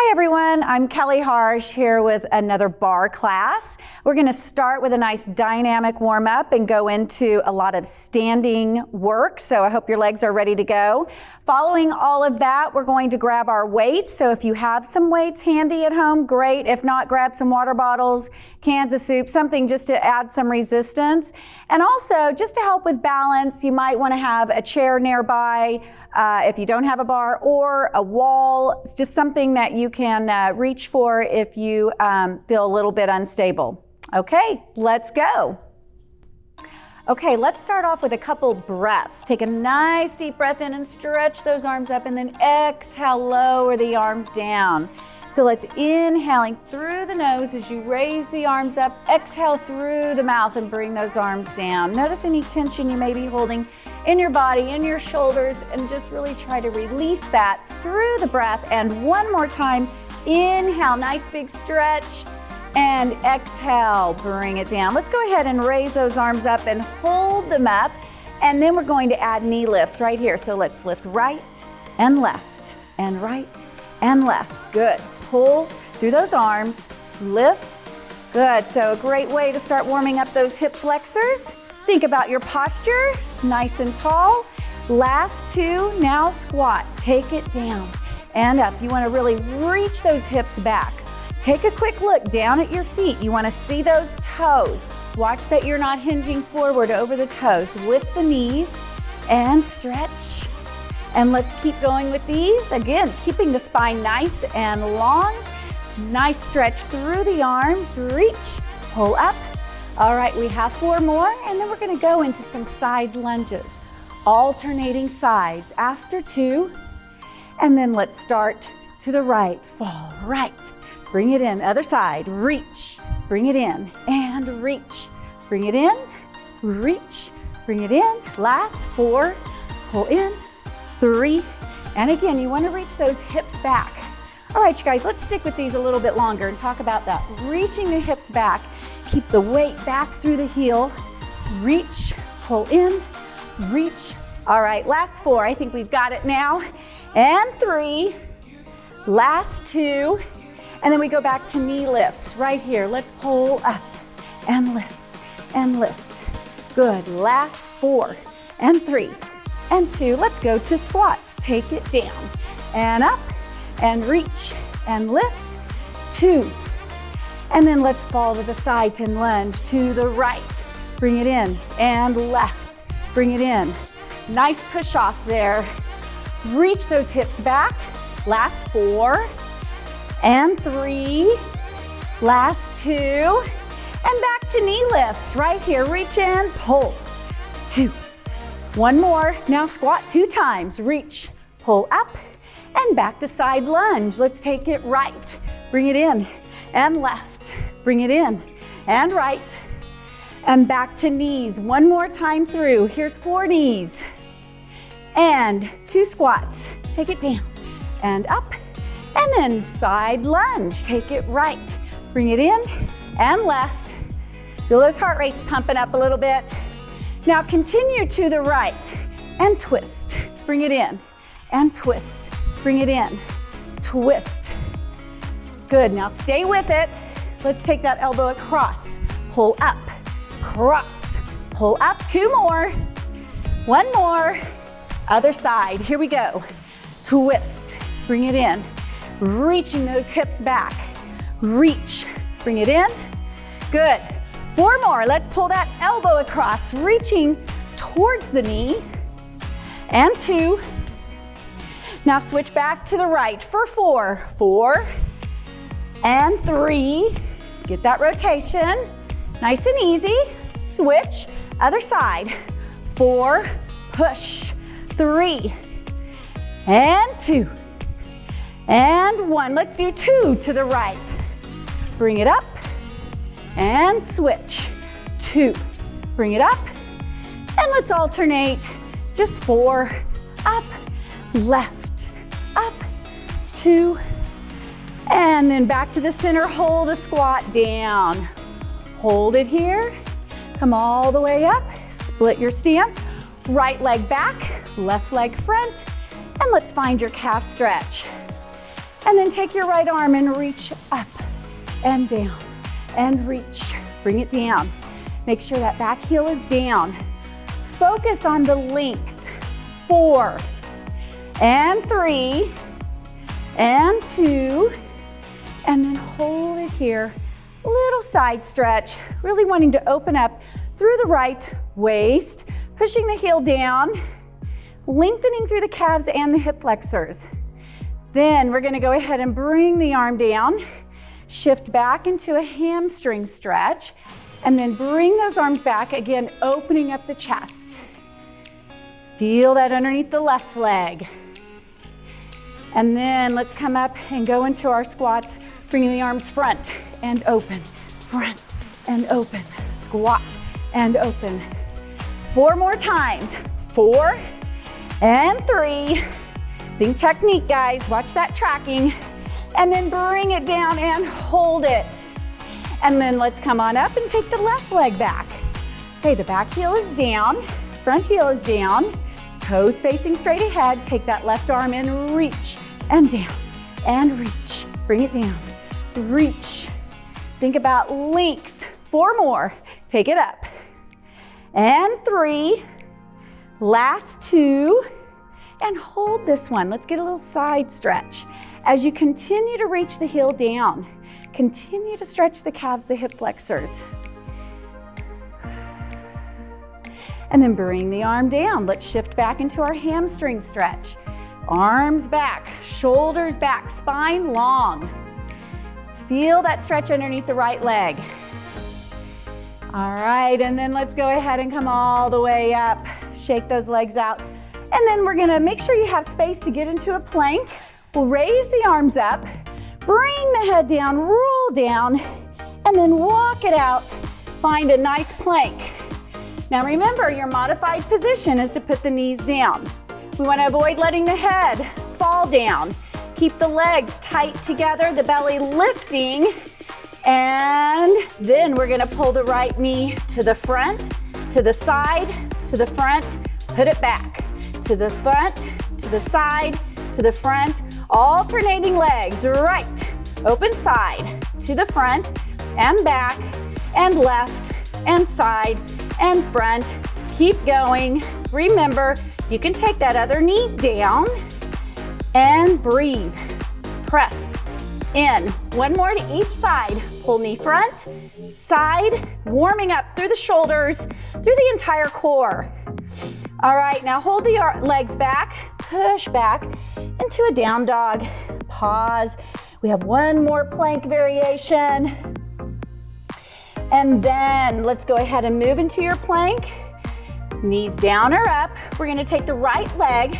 Hi everyone, I'm Kelli Harsh here with another barre class. We're going to start with a nice dynamic warm-up and go into a lot of standing work, so I hope your legs are ready to go. Following all of that, we're going to grab our weights, so if you have some weights handy at home, great. If not, grab some water bottles, cans of soup, something just to add some resistance. And also, just to help with balance, you might want to have a chair nearby, if you don't have a bar, or a wall. It's just something that you can reach for if you feel a little bit unstable. Okay, let's go. Okay, let's start off with a couple breaths. Take a nice deep breath in and stretch those arms up, and then exhale, lower the arms down. So let's inhaling through the nose as you raise the arms up, exhale through the mouth and bring those arms down. Notice any tension you may be holding in your body, in your shoulders, and just really try to release that through the breath. And one more time, inhale, nice big stretch, and exhale, bring it down. Let's go ahead and raise those arms up and hold them up, and then we're going to add knee lifts right here. So let's lift right and left and right and left. Good. Pull through those arms, lift. Good. So a great way to start warming up those hip flexors. Think about your posture, nice and tall. Last two, now squat. Take it down and up. You want to really reach those hips back. Take a quick look down at your feet. You want to see those toes. Watch that you're not hinging forward over the toes with the knees, and stretch. And let's keep going with these. Again, keeping the spine nice and long. Nice stretch through the arms. Reach, pull up. All right, we have 4 more, and then we're going to go into some side lunges. Alternating sides after 2. And then let's start to the right. Fall right. Bring it in. Other side. Reach. Bring it in. And reach. Bring it in. Reach. Bring it in. Last 4. Pull in. 3. And again, you want to reach those hips back. All right, you guys, let's stick with these a little bit longer and talk about that. Reaching the hips back. Keep the weight back through the heel. Reach. Pull in. Reach. All right, last 4. I think we've got it now. And 3. Last 2. And then we go back to knee lifts right here. Let's pull up and lift and lift. Good. Last 4 and 3 and 2. Let's go to squats. Take it down and up and reach and lift. 2. And then let's fall to the side and lunge to the right. Bring it in and left. Bring it in. Nice push off there. Reach those hips back. Last 4 and 3. Last 2. And back to knee lifts right here. Reach in, pull. 2. One more. Now squat 2 times. Reach, pull up, and back to side lunge. Let's take it right. Bring it in and left. Bring it in and right. And back to knees. One more time through. Here's 4 knees. And 2 squats. Take it down and up. And then side lunge. Take it right. Bring it in and left. Feel those heart rates pumping up a little bit. Now continue to the right and twist. Bring it in and twist. Bring it in. Twist. Good. Now stay with it. Let's take that elbow across. Pull up. Cross. Pull up. 2 more. 1 more. Other side. Here we go. Twist. Bring it in. Reaching those hips back. Reach. Bring it in. Good. 4 more. Let's pull that elbow across, reaching towards the knee. And 2. Now switch back to the right for 4. 4 and 3. Get that rotation. Nice and easy. Switch. Other side. 4. Push. 3. And 2. And 1. Let's do 2 to the right. Bring it up. And switch. 2. Bring it up. And let's alternate. Just 4. Up. Left. Up. 2. And then back to the center. Hold a squat down. Hold it here. Come all the way up. Split your stance. Right leg back. Left leg front. And let's find your calf stretch. And then take your right arm and reach up and down and reach. Bring it down. Make sure that back heel is down. Focus on the length. 4 and 3 and 2, and then hold it here. Little side stretch, really wanting to open up through the right waist, pushing the heel down, lengthening through the calves and the hip flexors. Then we're gonna go ahead and bring the arm down, shift back into a hamstring stretch, and then bring those arms back, again, opening up the chest. Feel that underneath the left leg. And then let's come up and go into our squats, bringing the arms front and open, front and open, squat and open. 4 more times, 4 and 3. Think technique, guys, watch that tracking. And then bring it down and hold it. And then let's come on up and take the left leg back. Okay, the back heel is down, front heel is down, toes facing straight ahead. Take that left arm and reach and down and reach. Bring it down, reach. Think about length. 4 more, take it up. And 3, last 2, and hold this one. Let's get a little side stretch. As you continue to reach the heel down, continue to stretch the calves, the hip flexors. And then bring the arm down. Let's shift back into our hamstring stretch. Arms back, shoulders back, spine long. Feel that stretch underneath the right leg. All right, and then let's go ahead and come all the way up. Shake those legs out. And then we're gonna make sure you have space to get into a plank. We'll raise the arms up, bring the head down, roll down, and then walk it out. Find a nice plank. Now remember, your modified position is to put the knees down. We want to avoid letting the head fall down. Keep the legs tight together, the belly lifting, and then we're going to pull the right knee to the front, to the side, to the front, put it back, to the front, to the side, to the front, alternating legs, right, open side, to the front, and back, and left, and side, and front. Keep going. Remember, you can take that other knee down and breathe. Press in. 1 more to each side. Pull knee front, side, warming up through the shoulders, through the entire core. All right, now hold the legs back, push back into a down dog. Pause. We have 1 more plank variation. And then let's go ahead and move into your plank. Knees down or up. We're gonna take the right leg,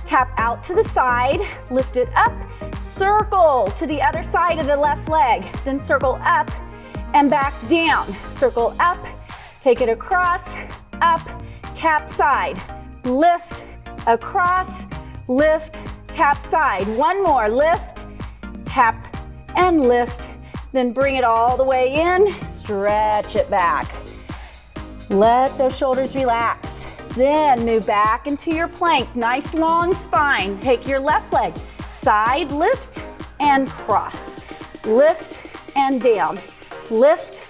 tap out to the side, lift it up, circle to the other side of the left leg, then circle up and back down. Circle up, take it across, up, tap side, lift, across, lift, tap side. 1 more, lift, tap, and lift. Then bring it all the way in, stretch it back. Let those shoulders relax. Then move back into your plank. Nice long spine. Take your left leg, side, lift, and cross. Lift and down. Lift,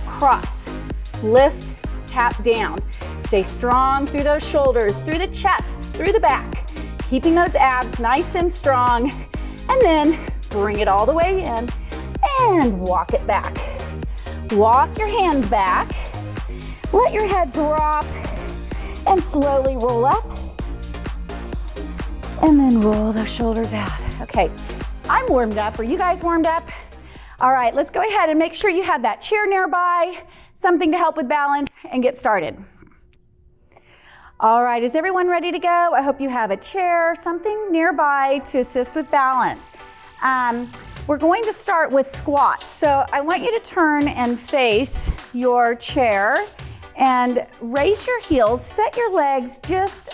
cross. Lift, tap down. Stay strong through those shoulders, through the chest, through the back. Keeping those abs nice and strong. And then bring it all the way in and walk it back. Walk your hands back. Let your head drop and slowly roll up. And then roll those shoulders out. Okay, I'm warmed up. Are you guys warmed up? All right, let's go ahead and make sure you have that chair nearby, something to help with balance, and get started. All right, is everyone ready to go? I hope you have a chair, something nearby to assist with balance. We're going to start with squats. So I want you to turn and face your chair and raise your heels, set your legs just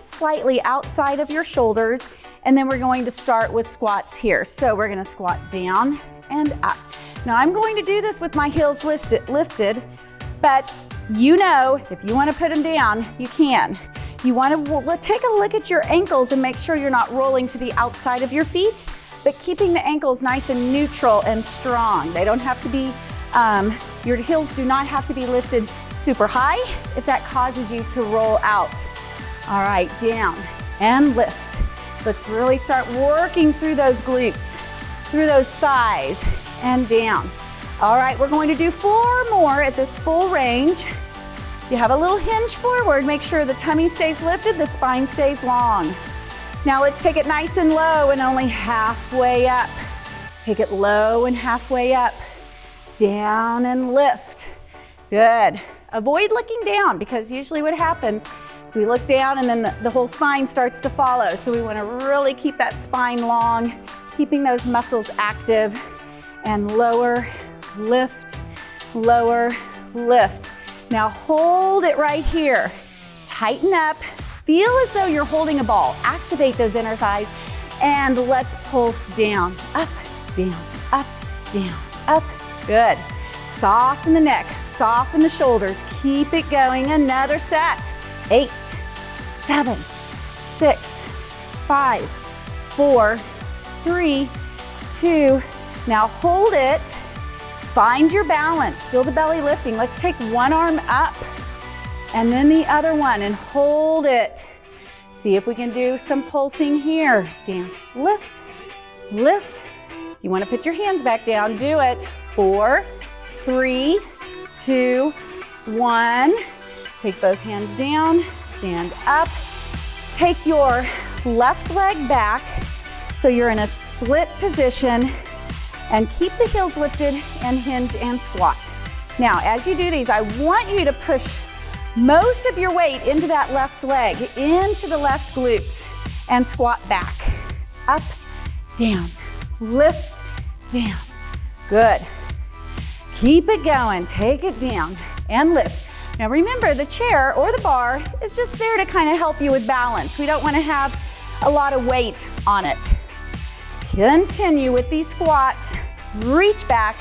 slightly outside of your shoulders, and then we're going to start with squats here. So we're gonna squat down and up. Now I'm going to do this with my heels lifted, but you know, if you wanna put them down, you can. You wanna take a look at your ankles and make sure you're not rolling to the outside of your feet, but keeping the ankles nice and neutral and strong. They don't have to be, your heels do not have to be lifted super high if that causes you to roll out. All right, down and lift. Let's really start working through those glutes, through those thighs, and down. All right, we're going to do 4 more at this full range. You have a little hinge forward. Make sure the tummy stays lifted, the spine stays long. Now let's take it nice and low and only halfway up. Take it low and halfway up. Down and lift. Good. Avoid looking down, because usually what happens is we look down and then the whole spine starts to follow. So we want to really keep that spine long, keeping those muscles active, and lower, lift, lower, lift. Now hold it right here. Tighten up. Feel as though you're holding a ball. Activate those inner thighs, and let's pulse down, up, down, up, down, up. Good. Soften the neck, soften the shoulders. Keep it going. Another set. 8, 7, 6, 5, 4, 3, 2. Now hold it. Find your balance. Feel the belly lifting. Let's take one arm up and then the other one, and hold it. See if we can do some pulsing here. Down, lift, lift. You want to put your hands back down. Do it. 4, 3, 2, 1. Take both hands down. Stand up. Take your left leg back so you're in a split position, and keep the heels lifted and hinge and squat. Now, as you do these, I want you to push most of your weight into that left leg, into the left glutes, and squat back. Up, down, lift, down. Good. Keep it going. Take it down and lift. Now remember, the chair or the bar is just there to kind of help you with balance. We don't want to have a lot of weight on it. Continue with these squats. Reach back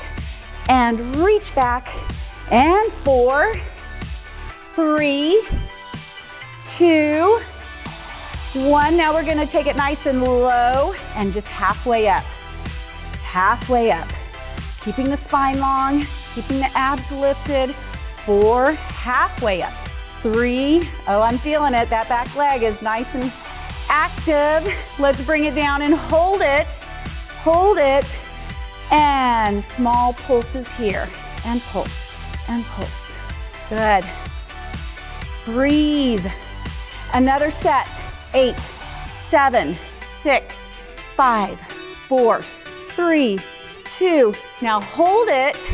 and reach back. And 4, 3, 2, 1. Now we're going to take it nice and low and just halfway up. Halfway up. Keeping the spine long, keeping the abs lifted. 4, halfway up. 3, oh, I'm feeling it. That back leg is nice and active. Let's bring it down and hold it. Hold it. And small pulses here. And pulse. And pulse. Good. Breathe. Another set. 8, 7, 6, 5, 4, 3, 2. Now hold it.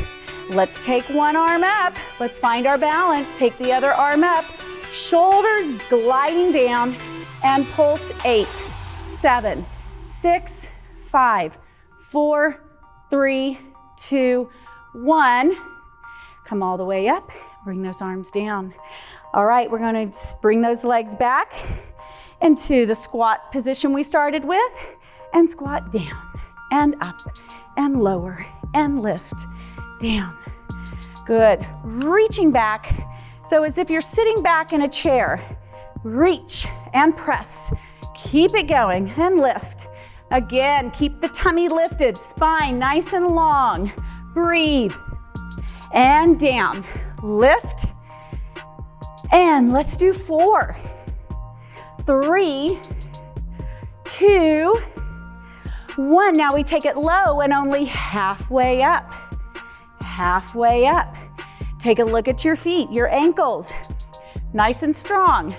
Let's take one arm up. Let's find our balance. Take the other arm up. Shoulders gliding down, and pulse. 8, 7, 6, 5, 4, 3, 2, 1. Come all the way up. Bring those arms down. All right, we're going to bring those legs back into the squat position we started with, and squat down and up and lower and lift down. Good. Reaching back. So as if you're sitting back in a chair. Reach and press. Keep it going and lift. Again, keep the tummy lifted, spine nice and long. Breathe. And down. Lift. And let's do 4, 3, 2, 1. Now we take it low and only halfway up. Halfway up. Take a look at your feet, your ankles. Nice and strong.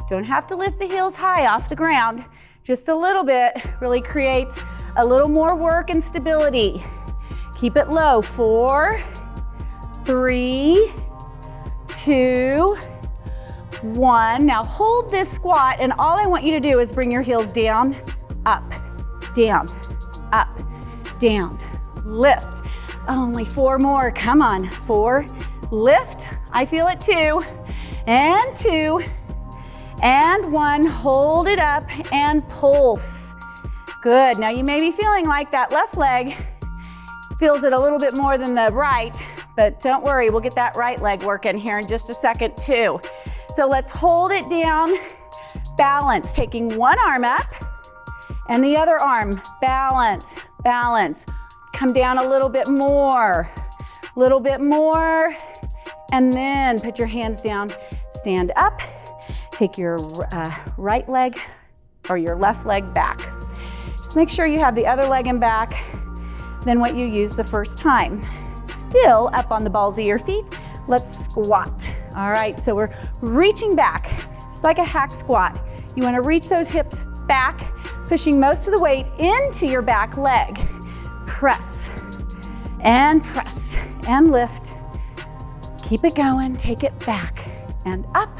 Don't have to lift the heels high off the ground. Just a little bit really creates a little more work and stability. Keep it low. 4, 3, 2, 1. Now hold this squat, and all I want you to do is bring your heels down, up, down, up, down, lift. Only 4 more. Come on. 4, lift. I feel it. 2, and 2, and 1. Hold it up and pulse. Good. Now you may be feeling like that left leg feels it a little bit more than the right, but don't worry, we'll get that right leg working here in just a second too. So let's hold it down, balance, taking one arm up And the other arm, balance, balance. Come down a little bit more, and then put your hands down, stand up, take your right leg or your left leg back. Just make sure you have the other leg in back than what you used the first time. Still up on the balls of your feet, let's squat. All right, so we're reaching back, just like a hack squat. You wanna reach those hips back, pushing most of the weight into your back leg. Press and lift. Keep it going, take it back and up.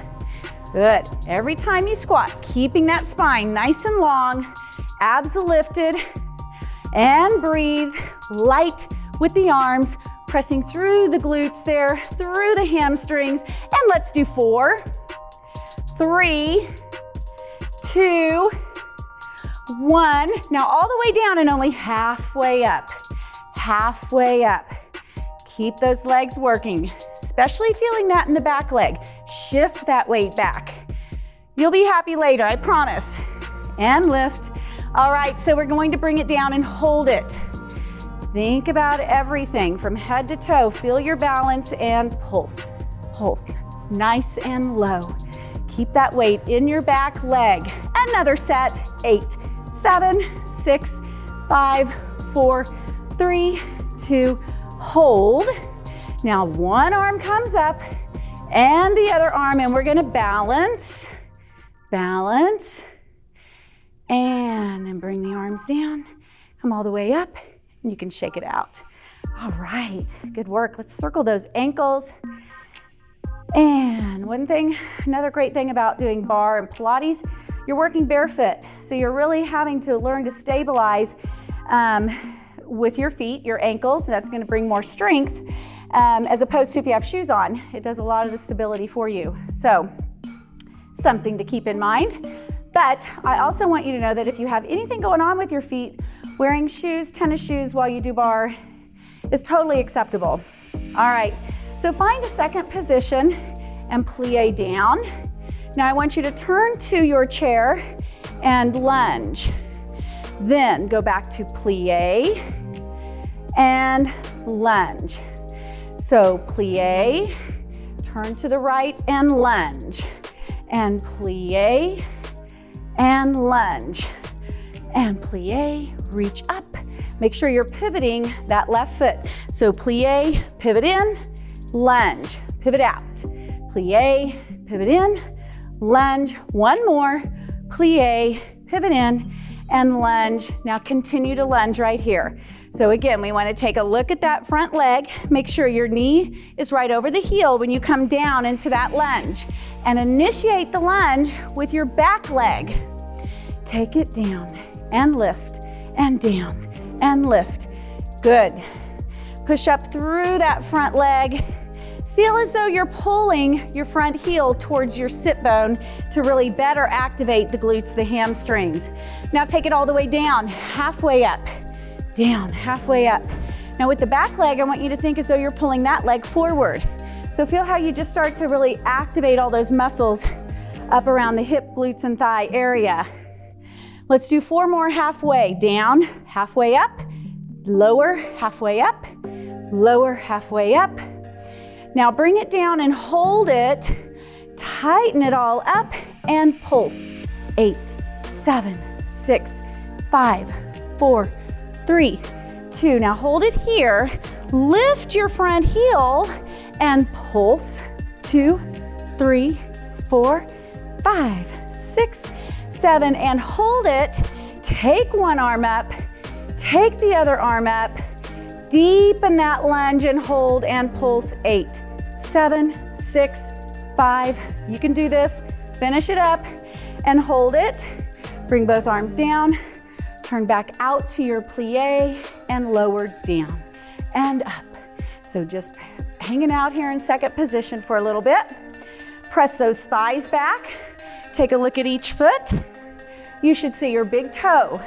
Good. Every time you squat, keeping that spine nice and long, abs lifted, and breathe. Light with the arms, pressing through the glutes there, through the hamstrings, and let's do 4, 3, 2, 1. Now all the way down and only halfway up. Halfway up. Keep those legs working, especially feeling that in the back leg. Shift that weight back. You'll be happy later, I promise. And lift. All right, so we're going to bring it down and hold it. Think about everything from head to toe. Feel your balance and pulse. Pulse, nice and low. Keep that weight in your back leg. Another set, 8, 7, 6, 5, 4, 3, 2, hold. Now one arm comes up and the other arm, and we're gonna balance, balance, and then bring the arms down. Come all the way up, and you can shake it out. All right, good work. Let's circle those ankles. And another great thing about doing barre and Pilates, you're working barefoot. So you're really having to learn to stabilize with your feet, your ankles. That's gonna bring more strength as opposed to if you have shoes on. It does a lot of the stability for you. So something to keep in mind. But I also want you to know that if you have anything going on with your feet, wearing shoes, tennis shoes while you do barre is totally acceptable. All right, so find a second position and plie down. Now I want you to turn to your chair and lunge. Then go back to plie and lunge. So plie, turn to the right and lunge. And plie and lunge. And plie, reach up. Make sure you're pivoting that left foot. So plie, pivot in, lunge, pivot out. Plie, pivot in, lunge. One more, plie, pivot in, and lunge. Now continue to lunge right here. So again, we want to take a look at that front leg. Make sure your knee is right over the heel when you come down into that lunge. And initiate the lunge with your back leg. Take it down and lift and down and lift. Good. Push up through that front leg. Feel as though you're pulling your front heel towards your sit bone to really better activate the glutes, the hamstrings. Now take it all the way down, halfway up, down, halfway up. Now with the back leg, I want you to think as though you're pulling that leg forward. So feel how you just start to really activate all those muscles up around the hip, glutes, and thigh area. Let's do 4 more halfway. Down, halfway up, lower, halfway up, lower, halfway up. Now bring it down and hold it. Tighten it all up and pulse. 8, 7, 6, 5, 4, 3, 2. Now hold it here. Lift your front heel and pulse. 2, 3, 4, 5, 6, 7, and hold it. Take one arm up, take the other arm up, deepen that lunge and hold and pulse. 8, 7, 6, 5. You can do this. Finish it up and hold it. Bring both arms down. Turn back out to your plie and lower down and up. So just hanging out here in second position for a little bit. Press those thighs back. Take a look at each foot. You should see your big toe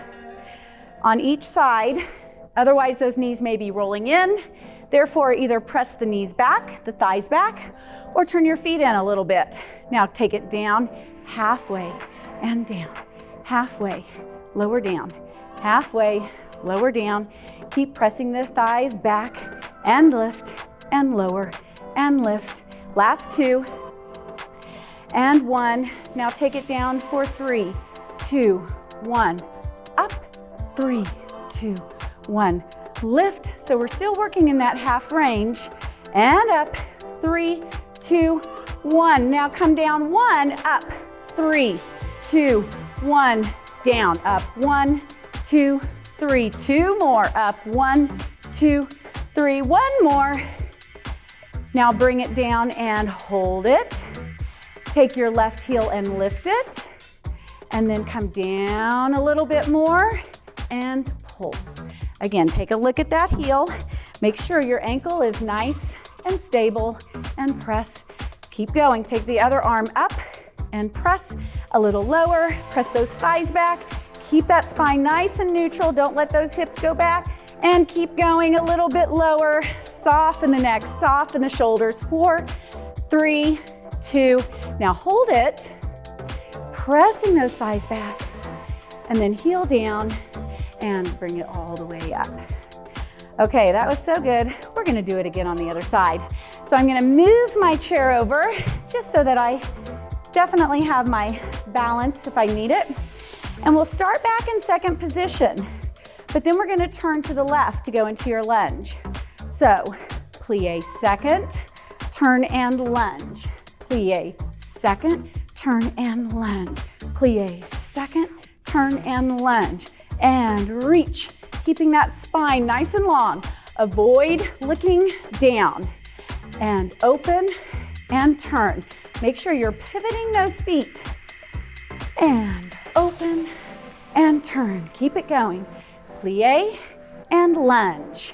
on each side. Otherwise, those knees may be rolling in. Therefore, either press the knees back, the thighs back, or turn your feet in a little bit. Now take it down, halfway and down, halfway, lower down. Halfway, lower down. Keep pressing the thighs back and lift and lower and lift. Last 2 and 1. Now take it down for 3, 2, 1. Up, 3, 2, 1. Lift. So we're still working in that half range. And up, 3, 2, 1. Now come down 1, up, 3, 2, 1. Down, up, 1, 2, 3. 2 more, up, 1, 2, 3. 1 more. Now bring it down and hold it. Take your left heel and lift it. And then come down a little bit more and pulse. Again, take a look at that heel. Make sure your ankle is nice and stable and press. Keep going. Take the other arm up and press a little lower. Press those thighs back. Keep that spine nice and neutral. Don't let those hips go back. And keep going a little bit lower. Soften the neck, soften the shoulders. 4, 3, 2. Now hold it. Pressing those thighs back. And then heel down and bring it all the way up. Okay, that was so good. We're gonna do it again on the other side. So I'm gonna move my chair over just so that I definitely have my balance if I need it. And we'll start back in second position, but then we're gonna turn to the left to go into your lunge. So plie second, turn and lunge. Plie second, turn and lunge. Plie second, turn and lunge. And reach, keeping that spine nice and long. Avoid looking down. And open and turn. Make sure you're pivoting those feet. And open and turn. Keep it going. Plie and lunge.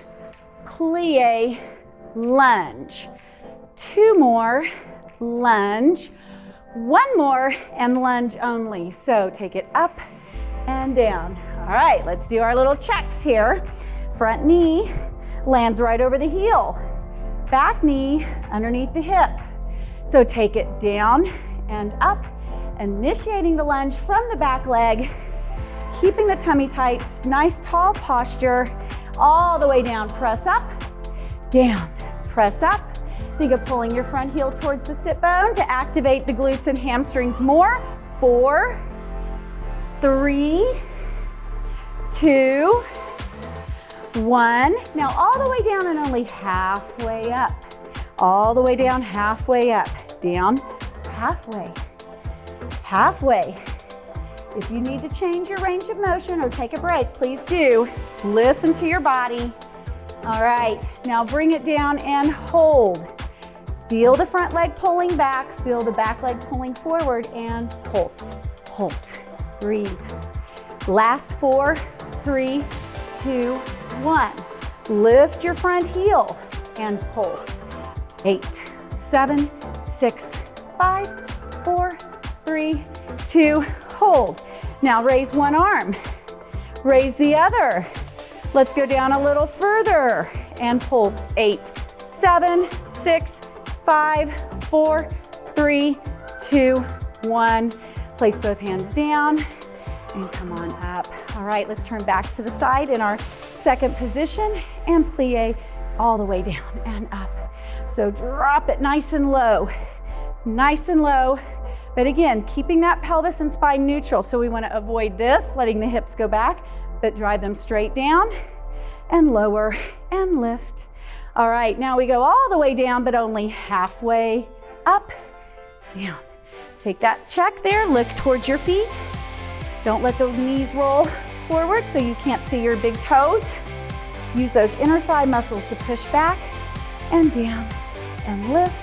Plie, lunge. 2 more, lunge. 1 more and lunge only. So take it up and down. All right, let's do our little checks here. Front knee lands right over the heel. Back knee underneath the hip. So take it down and up, initiating the lunge from the back leg, keeping the tummy tight, nice tall posture, all the way down. Press up, down, press up. Think of pulling your front heel towards the sit bone to activate the glutes and hamstrings more. 4, 3, 2, 1. Now all the way down and only halfway up. All the way down, halfway up. Down, halfway. Halfway. If you need to change your range of motion or take a break, please do. Listen to your body. All right, now bring it down and hold. Feel the front leg pulling back, feel the back leg pulling forward, and pulse, pulse, breathe. Last 4, 3, 2, 1. Lift your front heel and pulse. 8, 7, 6, 5, 4, 3, 2, hold. Now raise one arm, raise the other. Let's go down a little further and pulse. 8, 7, 6, 5, 4, 3, 2, 1. Place both hands down and come on up. All right, let's turn back to the side in our second position and plie all the way down and up. So drop it nice and low, but again, keeping that pelvis and spine neutral. So we want to avoid this, letting the hips go back, but drive them straight down and lower and lift. All right, now we go all the way down, but only halfway up, down. Take that check there, look towards your feet. Don't let those knees roll forward so you can't see your big toes. Use those inner thigh muscles to push back and down and lift.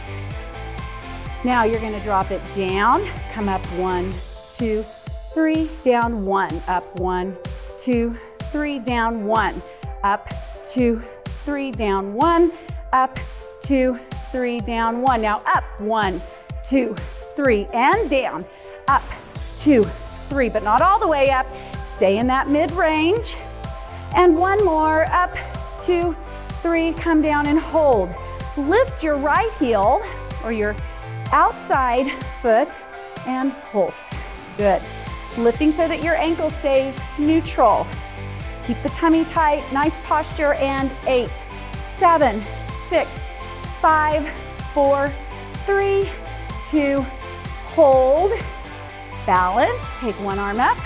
Now you're gonna drop it down, come up 1, 2, 3, down 1, up 1, 2, 3, down 1, up 2, 3, down 1, up 2, 3, down 1. Now up 1, 2, 3, and down, up 2, 3, but not all the way up. Stay in that mid-range. And one more, up 2, 3, come down and hold. Lift your right heel or your outside foot and pulse. Good. lifting so that your ankle stays neutral. Keep the tummy tight, nice posture, and 8, 7, 6, 5, 4, 3, 2, hold, balance, take one arm up,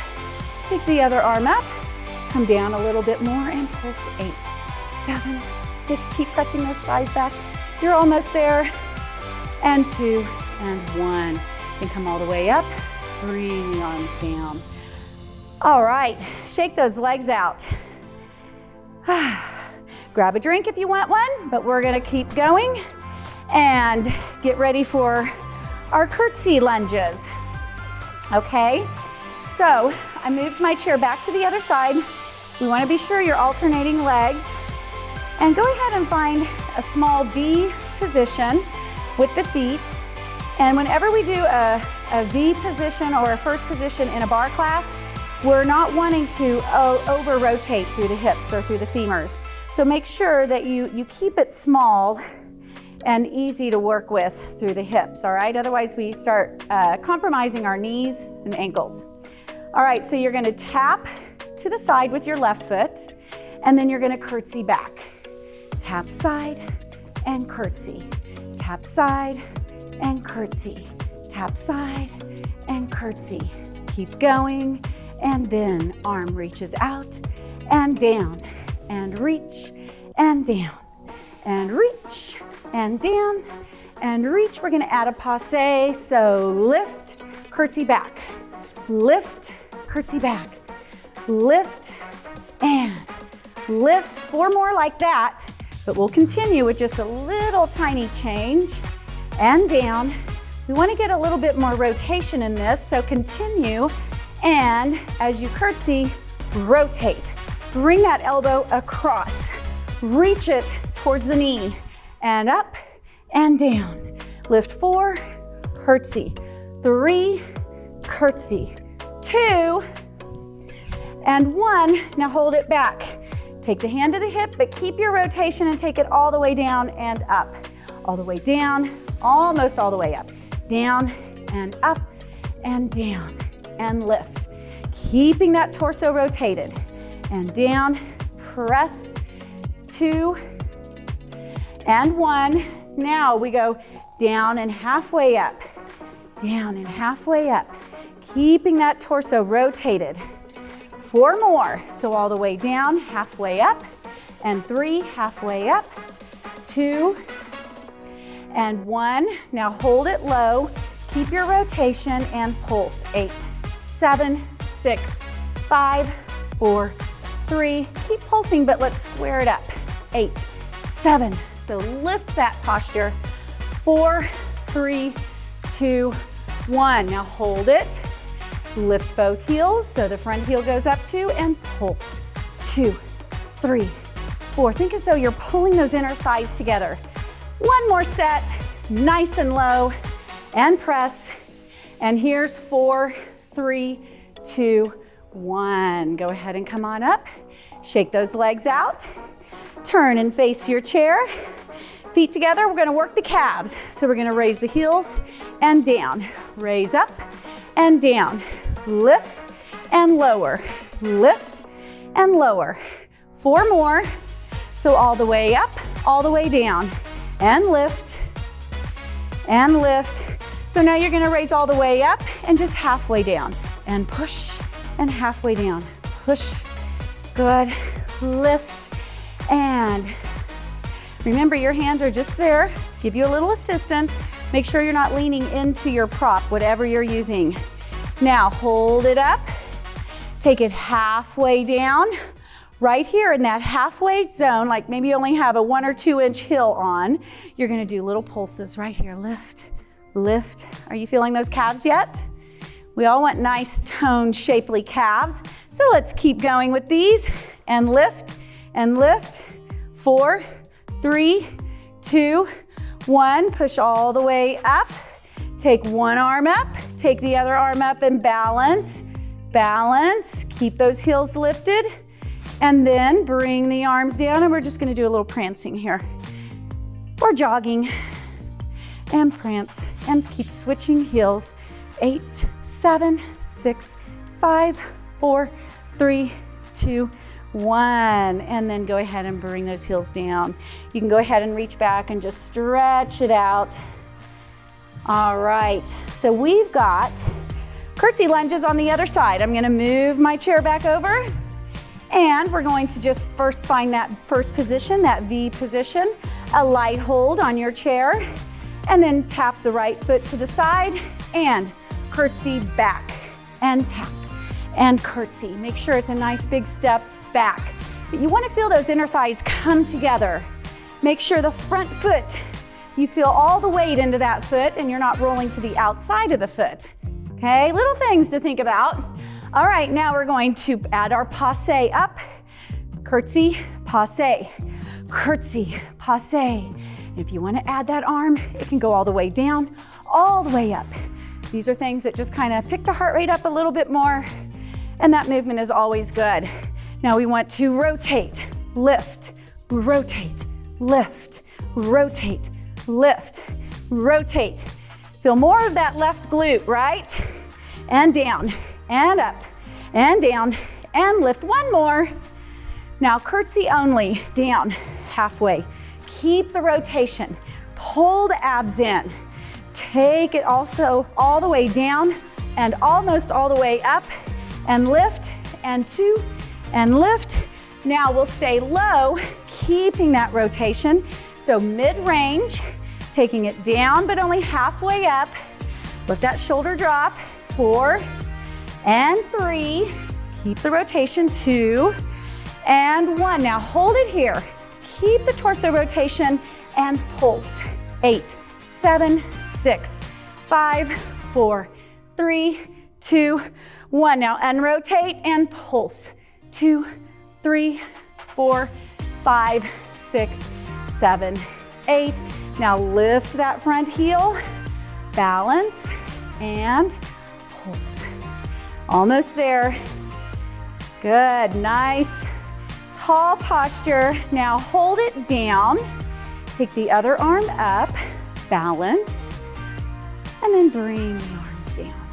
take the other arm up, come down a little bit more and pulse 8, 7, 6, keep pressing those thighs back. You're almost there, and 2, and 1. Then come all the way up, bring the arms down. All right, shake those legs out. Grab a drink if you want one, but we're gonna keep going and get ready for our curtsy lunges. Okay, so I moved my chair back to the other side. We wanna be sure you're alternating legs. And go ahead and find a small V position with the feet. And whenever we do a V position or a first position in a barre class, we're not wanting to over rotate through the hips or through the femurs. So make sure that you keep it small and easy to work with through the hips, all right? Otherwise we start compromising our knees and ankles. All right, so you're gonna tap to the side with your left foot, and then you're gonna curtsy back. Tap side and curtsy. Tap side and curtsy. Tap side and curtsy. Keep going, and then arm reaches out and down, and reach and down, and reach and down, and reach. We're gonna add a passe, so lift, curtsy back. Lift, curtsy back. Lift, and lift. 4 more like that, but we'll continue with just a little tiny change, and down. We want to get a little bit more rotation in this, so continue, and as you curtsy, rotate. Bring that elbow across. Reach it towards the knee, and up and down. Lift 4, curtsy. 3, curtsy. 2, and 1. Now hold it back. Take the hand to the hip, but keep your rotation and take it all the way down and up. All the way down, almost all the way up. Down and up and down and lift. Keeping that torso rotated. And down, press, 2, and 1. Now we go down and halfway up. Down and halfway up. Keeping that torso rotated. 4 more, so all the way down, halfway up, and 3, halfway up, 2, and 1. Now hold it low, keep your rotation, and pulse. 8, 7, 6, 5, 4, 3. Keep pulsing, but let's square it up. 8, 7, so lift that posture. 4, 3, 2, 1. Now hold it. Lift both heels, so the front heel goes up 2, and pulse. 2, 3, 4. Think as though you're pulling those inner thighs together. 1 more set, nice and low, and press. And here's 4, 3, 2, 1. Go ahead and come on up. Shake those legs out. Turn and face your chair. Feet together, we're gonna work the calves. So we're gonna raise the heels and down. Raise up and down. Lift and lower. Lift and lower. 4 more. So all the way up, all the way down. And lift. And lift. So now you're gonna raise all the way up and just halfway down. And push and halfway down. Push. Good. Lift. And remember, your hands are just there. Give you a little assistance. Make sure you're not leaning into your prop, whatever you're using. Now hold it up. Take it halfway down. Right here in that halfway zone, like maybe you only have a 1 or 2 inch hill on, you're gonna do little pulses right here. Lift, lift. Are you feeling those calves yet? We all want nice, toned, shapely calves. So let's keep going with these. And lift, and lift. 4, 3, 2, 1. Push all the way up. Take one arm up, take the other arm up and balance. Balance, keep those heels lifted. And then bring the arms down, and we're just gonna do a little prancing here. Or jogging. And prance, and keep switching heels. 8, 7, 6, 5, 4, 3, 2, 1. And then go ahead and bring those heels down. You can go ahead and reach back and just stretch it out. All right, so we've got curtsy lunges on the other side. I'm gonna move my chair back over, and we're going to just first find that first position, that V position, a light hold on your chair, and then tap the right foot to the side and curtsy back and tap and curtsy. Make sure it's a nice big step back. But you want to feel those inner thighs come together. Make sure the front foot, you feel all the weight into that foot and you're not rolling to the outside of the foot. Okay, little things to think about. All right, now we're going to add our passe up. Curtsy, passe, curtsy, passe. If you want to add that arm, it can go all the way down, all the way up. These are things that just kind of pick the heart rate up a little bit more, and that movement is always good. Now we want to rotate, lift, rotate, lift, rotate, lift, rotate. Feel more of that left glute, right? And down, and up, and down, and lift. One more. Now curtsy only, down, halfway. Keep the rotation. Pull the abs in. Take it also all the way down and almost all the way up, and lift, and 2, and lift. Now we'll stay low, keeping that rotation. So mid-range, taking it down, but only halfway up. Let that shoulder drop. 4 and 3. Keep the rotation. 2 and 1. Now hold it here. Keep the torso rotation and pulse. 8, 7, 6, 5, 4, 3, 2, 1. Now unrotate and pulse. 2, 3, 4, 5, 6, 7, 8. Now lift that front heel, balance, and pulse. Almost there. Good, nice, tall posture. Now hold it down. Take the other arm up, balance, and then bring the arms down.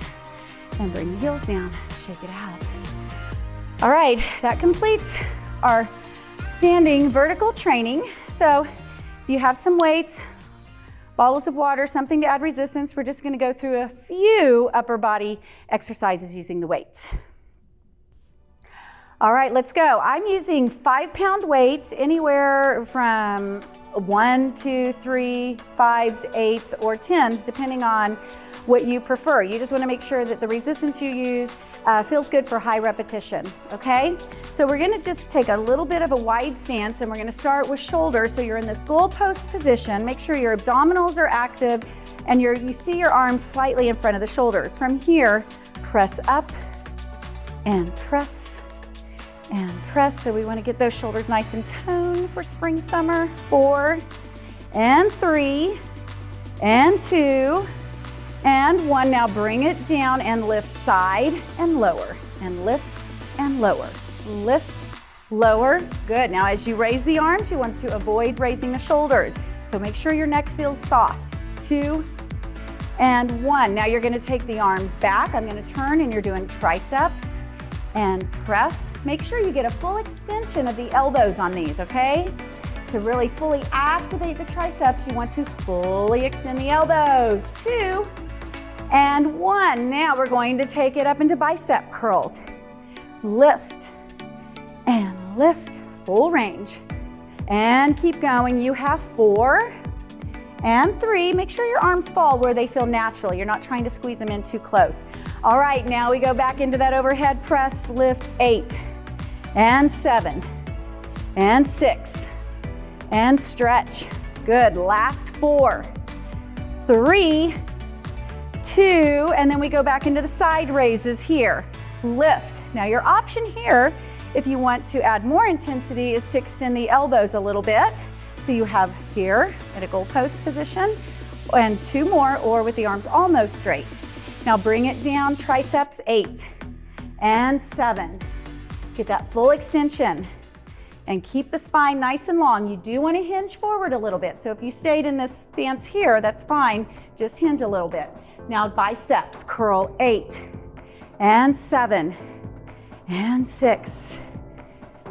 And bring the heels down, shake it out. All right, that completes our standing vertical training. So if you have some weights, bottles of water, something to add resistance, we're just gonna go through a few upper body exercises using the weights. All right, let's go. I'm using 5-pound weights, anywhere from 1, 2, 3, 5s, 8s, or 10s, depending on what you prefer. You just wanna make sure that the resistance you use feels good for high repetition, okay? So we're gonna just take a little bit of a wide stance, and we're gonna start with shoulders. So you're in this goalpost position. Make sure your abdominals are active and you see your arms slightly in front of the shoulders. From here, press up and press and press. So we wanna get those shoulders nice and toned for spring, summer. 4 and 3 and 2 and 1. Now bring it down and lift side and lower, and lift and lower, lift, lower. Good. Now as you raise the arms, you want to avoid raising the shoulders. So make sure your neck feels soft. 2 and 1. Now you're gonna take the arms back. I'm gonna turn, and you're doing triceps and press. Make sure you get a full extension of the elbows on these, okay? To really fully activate the triceps, you want to fully extend the elbows. 2 and 1. Now we're going to take it up into bicep curls. Lift and lift, full range. And keep going. You have 4 and 3. Make sure your arms fall where they feel natural. You're not trying to squeeze them in too close. All right, now we go back into that overhead press. Lift 8 and 7 and 6 and stretch. Good. Last 4, 3, 2, and then we go back into the side raises here. Lift. Now your option here, if you want to add more intensity, is to extend the elbows a little bit. So you have here at a goalpost position, and 2 more, or with the arms almost straight. Now bring it down, triceps. 8 and 7. Get that full extension and keep the spine nice and long. You do want to hinge forward a little bit. So if you stayed in this stance here, that's fine. Just hinge a little bit. Now biceps curl. 8 and 7, and 6.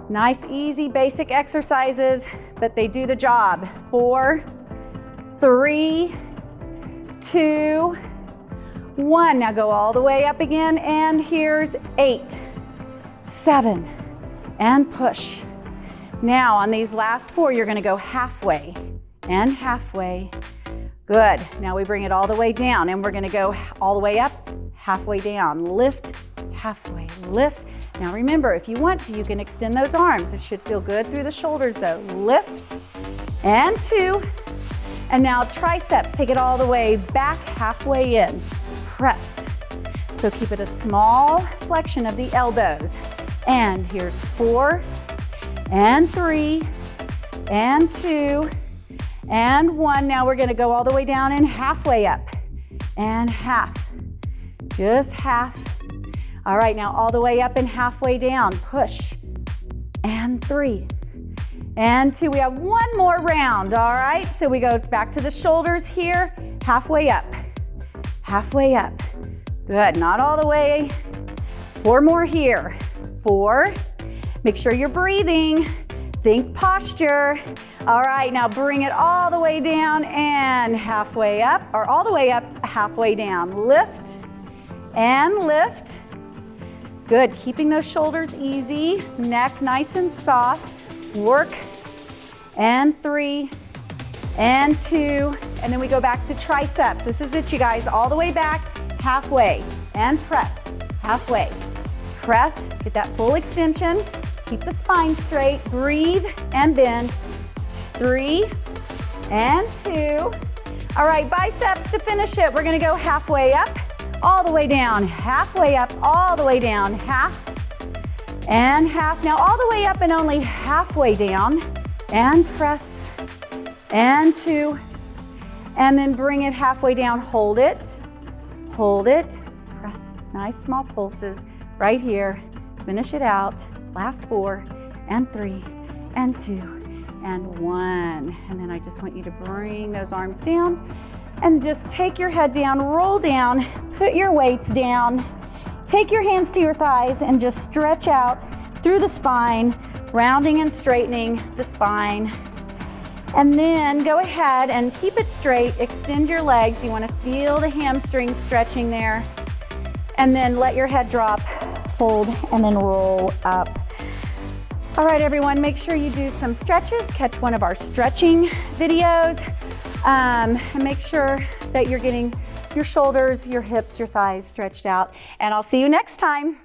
Nice, easy, basic exercises, but they do the job. 4, 3, 2, 1. Now go all the way up again, and here's 8, 7, and push. Now on these last 4, you're gonna go halfway and halfway. Good. Now we bring it all the way down, and we're gonna go all the way up, halfway down. Lift, halfway, lift. Now remember, if you want to, you can extend those arms. It should feel good through the shoulders though. Lift, and 2. And now triceps, take it all the way back, halfway in. Press. So keep it a small flexion of the elbows. And here's 4, and 3, and 2, and 1. Now we're gonna go all the way down and halfway up, and half, just half. All right, now all the way up and halfway down, push, and 3, and 2. We have one more round, all right? So we go back to the shoulders here, halfway up, halfway up. Good, not all the way. 4 more here. 4, make sure you're breathing. Think posture. All right, now bring it all the way down and halfway up, or all the way up, halfway down. Lift and lift. Good, keeping those shoulders easy, neck nice and soft. Work, and 3, and 2, and then we go back to triceps. This is it, you guys, all the way back, halfway, and press, halfway. Press, get that full extension, keep the spine straight, breathe, and bend. 3, and 2. All right, biceps to finish it. We're gonna go halfway up, all the way down, halfway up, all the way down, half, and half. Now all the way up and only halfway down, and press, and 2, and then bring it halfway down, hold it, press, nice small pulses right here, finish it out, last 4, and 3, and 2, and 1. And then I just want you to bring those arms down and just take your head down, roll down, put your weights down, take your hands to your thighs and just stretch out through the spine, rounding and straightening the spine. And then go ahead and keep it straight, extend your legs. You want to feel the hamstrings stretching there. And then let your head drop, fold, and then roll up. All right, everyone, make sure you do some stretches. Catch one of our stretching videos. And make sure that you're getting your shoulders, your hips, your thighs stretched out. And I'll see you next time.